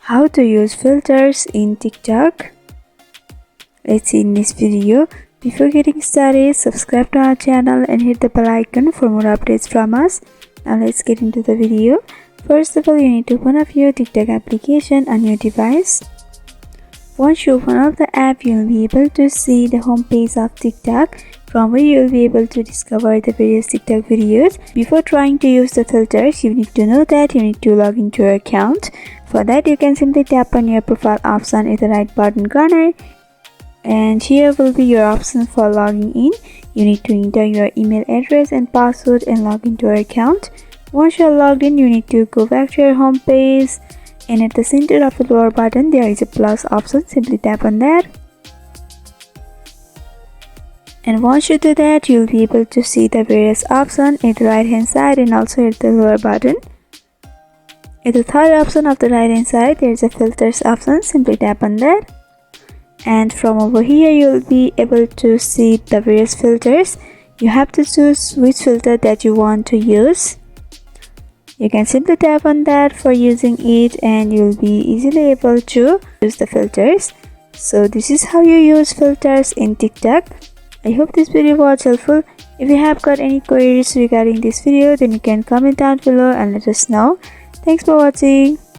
How to use filters in TikTok? Let's see in this video. Before getting started, subscribe to our channel and hit the bell icon for more updates from us. Now let's get into the video. First of all, you need to open up your TikTok application on your device. Once you open up the app, you'll be able to see the home page of TikTok, from where you'll be able to discover the various TikTok videos. Before trying to use the filters, you need to know that you need to log into your account. For that, you can simply tap on your profile option in the right bottom corner, and here will be your option for logging in. You need to enter your email address and password and log into your account. Once you're logged in, you need to go back to your home page, and at the center of the lower button there is a plus option. Simply tap on that, and once you do that, you'll be able to see the various options at the right hand side and also at the lower button. At the third option of the right hand side, there is a filters option. Simply tap on that, and from over here you'll be able to see the various filters. You have to choose which filter that you want to use. You can simply tap on that for using it, and you'll be easily able to use the filters. So this is how you use filters in TikTok. I hope this video was helpful. If you have got any queries regarding this video, then you can comment down below and let us know. Thanks for watching.